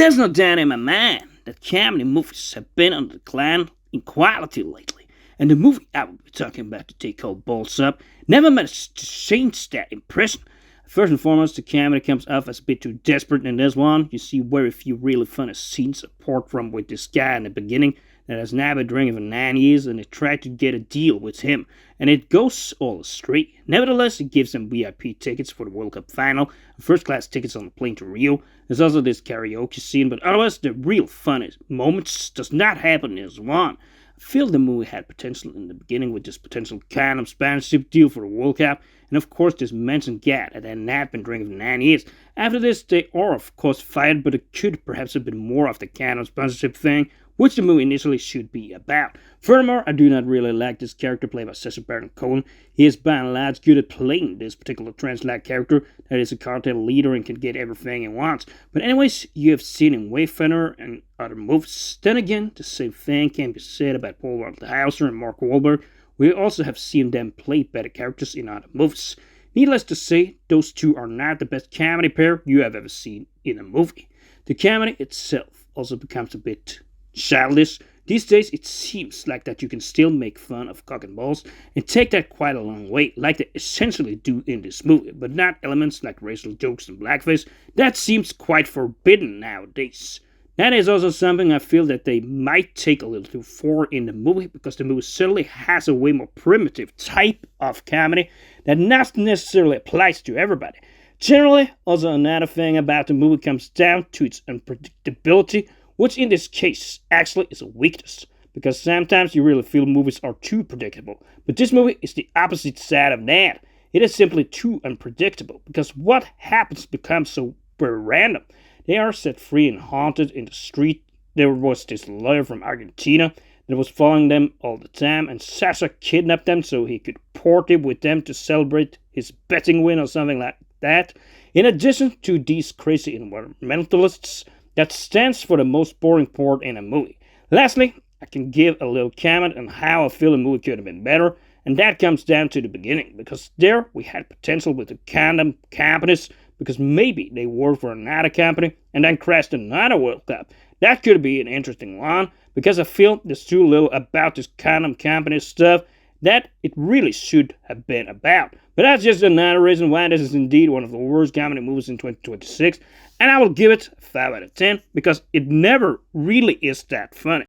There's no doubt in my mind that comedy movies have been on the decline in quality lately, and the movie I will be talking about today called Balls Up never managed to change that impression. First and foremost, the comedy comes off as a bit too desperate in this one. You see very few really funny scenes apart from with this guy in the beginning that has now been drinking for 9 years and they try to get a deal with him, and it goes all astray. Nevertheless, it gives them VIP tickets for the World Cup final and first class tickets on the plane to Rio. There's also this karaoke scene, but otherwise the real funny moments does not happen in this one. I feel the movie had potential in the beginning with this potential kind of sponsorship deal for the World Cup, and of course this mentioned guy that had not been drinking for 9 years. After this, they are of course fired, but it could perhaps have been more of the kind of sponsorship thing, which the movie initially should be about. Furthermore, I do not really like this character played by Sacha Baron Cohen. He is by and large good at playing this particular trans-like character that is a cartel leader and can get everything he wants. But anyways, you have seen him way funnier in other movies. Then again, the same thing can be said about Paul Walter and Mark Wahlberg. We also have seen them play better characters in other movies. Needless to say, those two are not the best comedy pair you have ever seen in a movie. The comedy itself also becomes a bit childish. These days it seems like that you can still make fun of cock and balls and take that quite a long way, like they essentially do in this movie, but not elements like racial jokes and blackface. That seems quite forbidden nowadays. That is also something I feel that they might take a little too far in the movie, because the movie certainly has a way more primitive type of comedy that not necessarily applies to everybody. Generally, also another thing about the movie comes down to its unpredictability, which in this case actually is a weakness, because sometimes you really feel movies are too predictable. But this movie is the opposite side of that. It is simply too unpredictable, because what happens becomes so very random. They are set free and haunted in the street. There was this lawyer from Argentina that was following them all the time, and Sacha kidnapped them so he could party with them to celebrate his betting win or something like that. In addition to these crazy environmentalists, that stands for the most boring part in a movie. Lastly, I can give a little comment on how I feel the movie could have been better, and that comes down to the beginning, because there we had potential with the condom companies, because maybe they worked for another company and then crashed another World Cup. That could be an interesting one, because I feel there's too little about this condom company stuff that it really should have been about. But that's just another reason why this is indeed one of the worst comedy movies in 2026, and I will give it 5 out of 10, because it never really is that funny.